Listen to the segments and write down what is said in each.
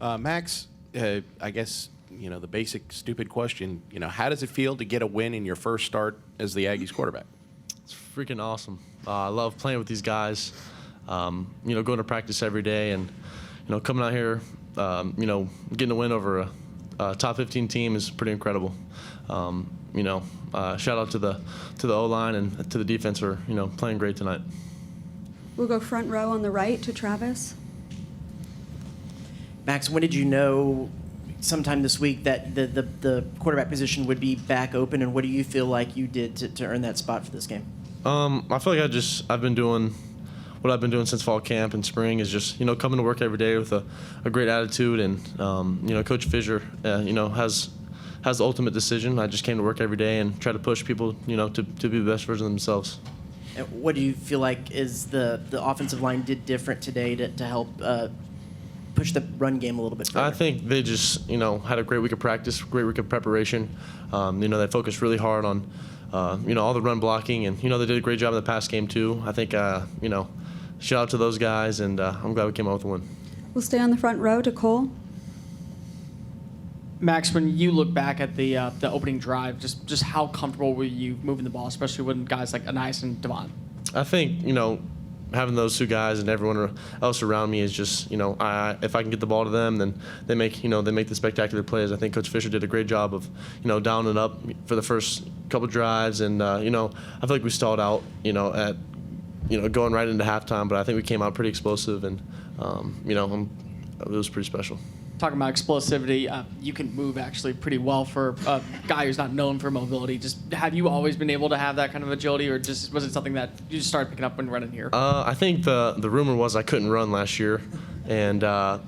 Max, I guess, the basic stupid question, how does it feel to get a win in your first start as the Aggies quarterback? It's freaking awesome. I love playing with these guys, going to practice every day and, coming out here, getting a win over a top 15 team is pretty incredible. Shout out to the O-line and to the defense for, playing great tonight. We'll go front row on the right to Travis. Max, when did you know sometime this week that the quarterback position would be back open, and what do you feel like you did to earn that spot for this game? I feel like I've been doing what I've been doing since fall camp and spring is just, coming to work every day with a great attitude, and, Coach Fisher, has the ultimate decision. I just came to work every day and try to push people, to be the best version of themselves. And what do you feel like is the offensive line did different today to help push the run game a little bit further? I think they just, had a great week of practice, great week of preparation. They focused really hard on, all the run blocking, and, they did a great job in the pass game too. I think, shout out to those guys, and I'm glad we came out with a win. We'll stay on the front row to Cole. Max, when you look back at the opening drive, just how comfortable were you moving the ball, especially when guys like Anais and Devon? I think, having those two guys and everyone else around me is just, if I can get the ball to them, then they make the spectacular plays. I think Coach Fisher did a great job of, downing it up for the first couple drives, and I feel like we stalled out, at, going right into halftime, but I think we came out pretty explosive, and, it was pretty special. Talking about explosivity, you can move actually pretty well for a guy who's not known for mobility. Just have you always been able to have that kind of agility, or just was it something that you just started picking up when running here? I think the rumor was I couldn't run last year, and I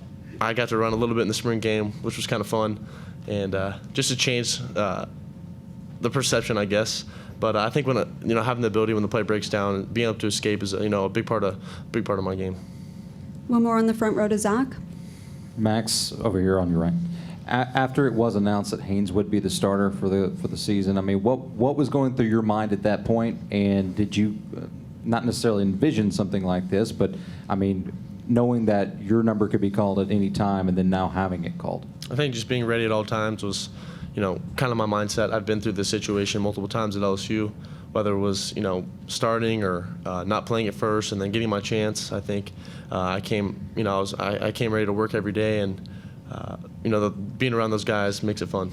got to run a little bit in the spring game, which was kind of fun, and just to change the perception, I guess. But I think when having the ability when the play breaks down, being able to escape is a big part of my game. One more on the front row to Zach. Max, over here on your right. After it was announced that Haynes would be the starter for the season, I mean, what was going through your mind at that point, and did you not necessarily envision something like this, but I mean, knowing that your number could be called at any time, and then now having it called? I think just being ready at all times was, kind of my mindset. I've been through this situation multiple times at LSU, whether it was, starting or not playing at first and then getting my chance. I think I came ready to work every day, and being around those guys makes it fun.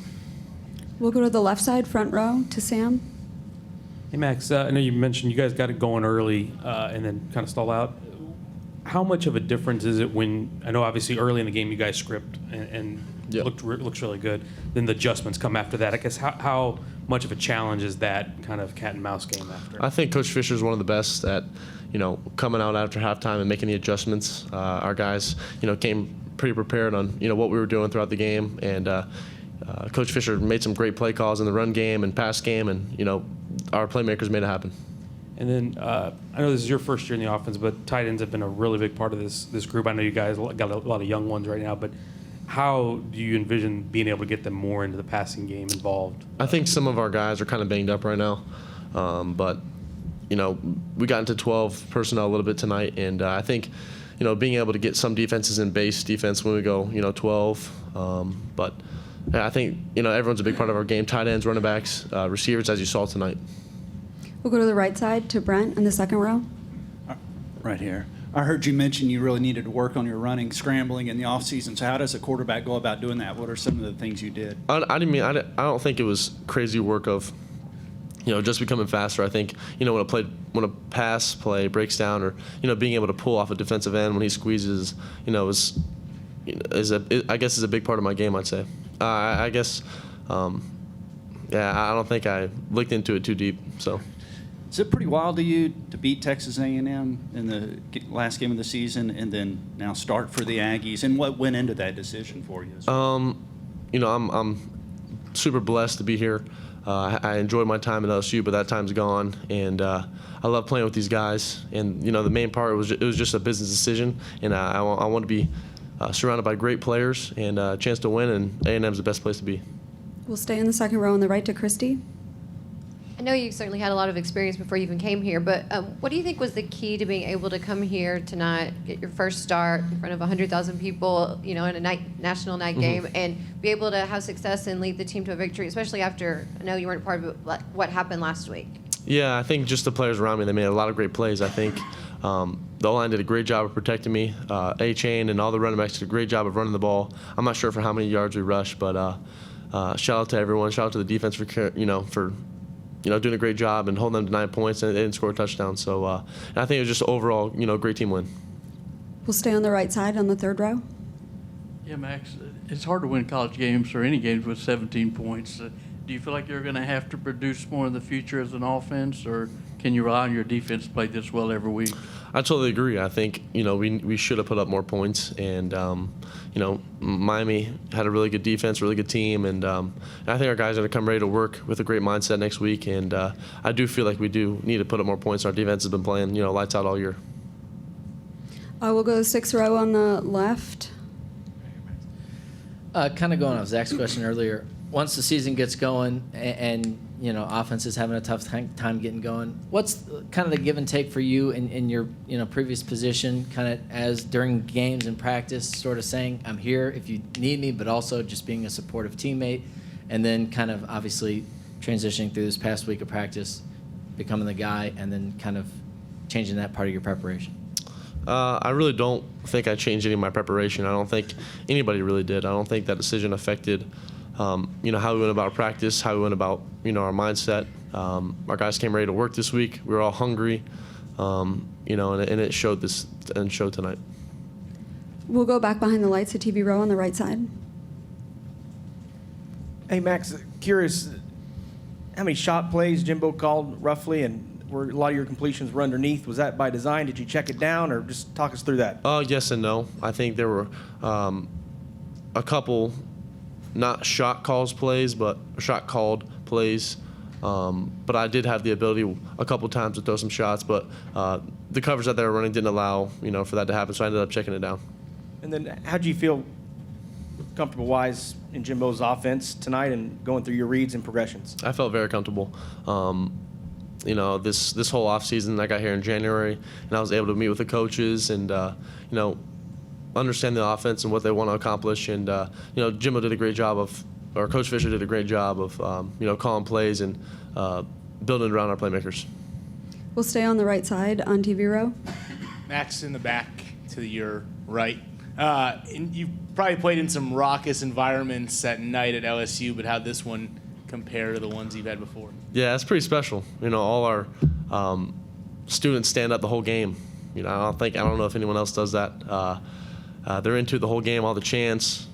We'll go to the left side, front row, to Sam. Hey, Max, I know you mentioned you guys got it going early and then kind of stall out. How much of a difference is it when, I know obviously early in the game you guys script and Yep. looks really good, then the adjustments come after that. I guess how much of a challenge is that kind of cat and mouse game after? I think Coach Fisher is one of the best at, coming out after halftime and making the adjustments. Our guys, came pretty prepared on, what we were doing throughout the game, and Coach Fisher made some great play calls in the run game and pass game, and, our playmakers made it happen. And then I know this is your first year in the offense, but tight ends have been a really big part of this group. I know you guys got a lot of young ones right now, but how do you envision being able to get them more into the passing game involved? I think some of our guys are kind of banged up right now, but we got into 12 personnel a little bit tonight, and I think being able to get some defenses in base defense when we go 12, but yeah, I think everyone's a big part of our game. Tight ends, running backs, receivers, as you saw tonight. We'll go to the right side to Brent in the second row. Right here. I heard you mention you really needed to work on your running, scrambling in the offseason. So how does a quarterback go about doing that? What are some of the things you did? I don't think it was crazy work of, just becoming faster. I think, when a pass play breaks down, or, being able to pull off a defensive end when he squeezes, is a big part of my game, I'd say. I guess, I don't think I looked into it too deep, so. Is it pretty wild to you to beat Texas A&M in the last game of the season and then now start for the Aggies? And what went into that decision for you? I'm super blessed to be here. I enjoyed my time at LSU, but that time's gone, and I love playing with these guys. And the main part was it was just a business decision, and I want to be surrounded by great players and a chance to win. And A&M's the best place to be. We'll stay in the second row on the right to Christy. I know you certainly had a lot of experience before you even came here, but what do you think was the key to being able to come here tonight, get your first start in front of 100,000 people, in a national night game, and be able to have success and lead the team to a victory, especially after, I know you weren't part of what happened last week? Yeah, I think just the players around me, they made a lot of great plays. I think the O-line did a great job of protecting me. A-Chain and all the running backs did a great job of running the ball. I'm not sure for how many yards we rushed, but shout out to everyone. Shout out to the defense for doing a great job and holding them to 9 points, and they didn't score a touchdown. So and I think it was just overall, great team win. We'll stay on the right side on the third row. Yeah, Max, it's hard to win college games or any games with 17 points. Do you feel like you're going to have to produce more in the future as an offense, or can you rely on your defense to play this well every week? I totally agree. I think, we should have put up more points, and, Miami had a really good defense, really good team, and I think our guys are going to come ready to work with a great mindset next week, and I do feel like we do need to put up more points. Our defense has been playing, lights out all year. We'll go sixth row on the left. Kind of going off Zach's question earlier, once the season gets going and offense is having a tough time getting going, what's kind of the give and take for you in your previous position, kind of as during games and practice, sort of saying, I'm here if you need me, but also just being a supportive teammate, and then kind of obviously transitioning through this past week of practice, becoming the guy, and then kind of changing that part of your preparation? I really don't think I changed any of my preparation. I don't think anybody really did. I don't think that decision affected how we went about practice, how we went about, our mindset. Our guys came ready to work this week. We were all hungry, and it showed tonight. We'll go back behind the lights to TV row on the right side. Hey, Max, curious, how many shot plays Jimbo called roughly, and were a lot of your completions were underneath? Was that by design? Did you check it down, or just talk us through that? Yes and no. I think there were a couple not shot called plays, but but I did have the ability a couple times to throw some shots, but the coverage that they were running didn't allow, for that to happen, so I ended up checking it down. And then How do you feel comfortable-wise in Jimbo's offense tonight and going through your reads and progressions? I felt very comfortable. This whole offseason, I got here in January, and I was able to meet with the coaches and, understand the offense and what they want to accomplish. And, Jimbo did a great job or Coach Fisher did a great job of, calling plays and building around our playmakers. We'll stay on the right side on TV row. Max in the back to your right. And you've probably played in some raucous environments at night at LSU, but how'd this one compare to the ones you've had before? Yeah, it's pretty special. All our students stand up the whole game. I don't know if anyone else does that. They're into the whole game, all the chants.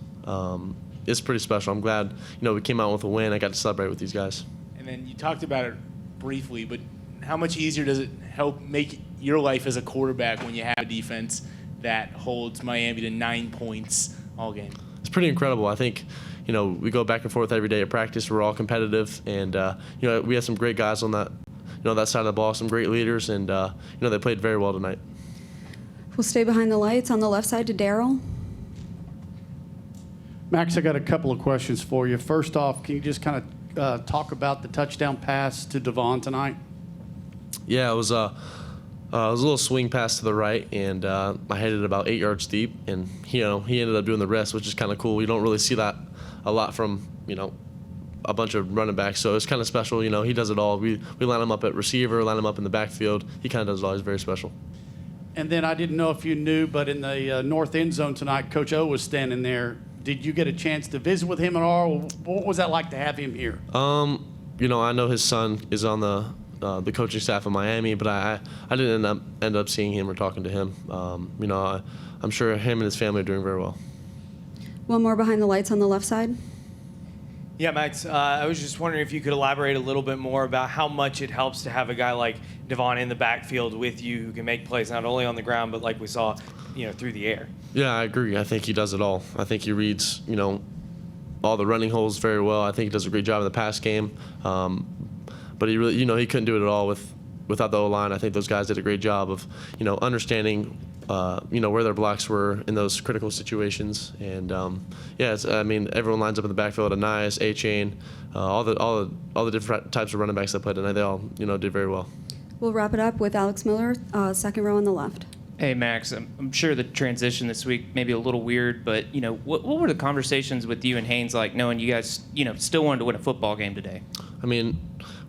It's pretty special. I'm glad, we came out with a win. I got to celebrate with these guys. And then you talked about it briefly, but how much easier does it help make your life as a quarterback when you have a defense that holds Miami to 9 points all game? It's pretty incredible. I think, we go back and forth every day at practice. We're all competitive, and we have some great guys on that, that side of the ball, some great leaders, and they played very well tonight. We'll stay behind the lights on the left side to Daryl. Max, I got a couple of questions for you. First off, can you just kind of talk about the touchdown pass to Devon tonight? Yeah, it was a little swing pass to the right, and I hit it about 8 yards deep, and he ended up doing the rest, which is kind of cool. You don't really see that a lot from a bunch of running backs, so it's kind of special. He does it all. We line him up at receiver, line him up in the backfield. He kind of does it all. He's very special. And then I didn't know if you knew, but in the north end zone tonight, Coach O was standing there. Did you get a chance to visit with him at all? What was that like to have him here? I know his son is on the coaching staff of Miami, but I didn't end up seeing him or talking to him. I'm sure him and his family are doing very well. One more behind the lights on the left side. Yeah, Max, I was just wondering if you could elaborate a little bit more about how much it helps to have a guy like Devon in the backfield with you who can make plays not only on the ground, but like we saw, through the air. Yeah, I agree. I think he does it all. I think he reads, all the running holes very well. I think he does a great job in the pass game. But he really, he couldn't do it at all without the O-line. I think those guys did a great job of, understanding where their blocks were in those critical situations. And everyone lines up in the backfield. Anais, A-Chain, all the different types of running backs that played tonight. They all did very well. We'll wrap it up with Alex Miller, second row on the left. Hey, Max, I'm sure the transition this week may be a little weird, but, what were the conversations with you and Haynes like, knowing you guys, still wanted to win a football game today? I mean,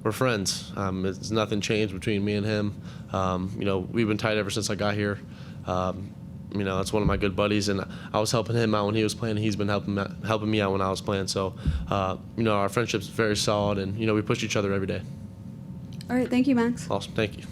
we're friends. It's nothing changed between me and him. We've been tight ever since I got here. That's one of my good buddies, and I was helping him out when he was playing. He's been helping me out when I was playing. So, our friendship's very solid, and, we push each other every day. All right, thank you, Max. Awesome. Thank you.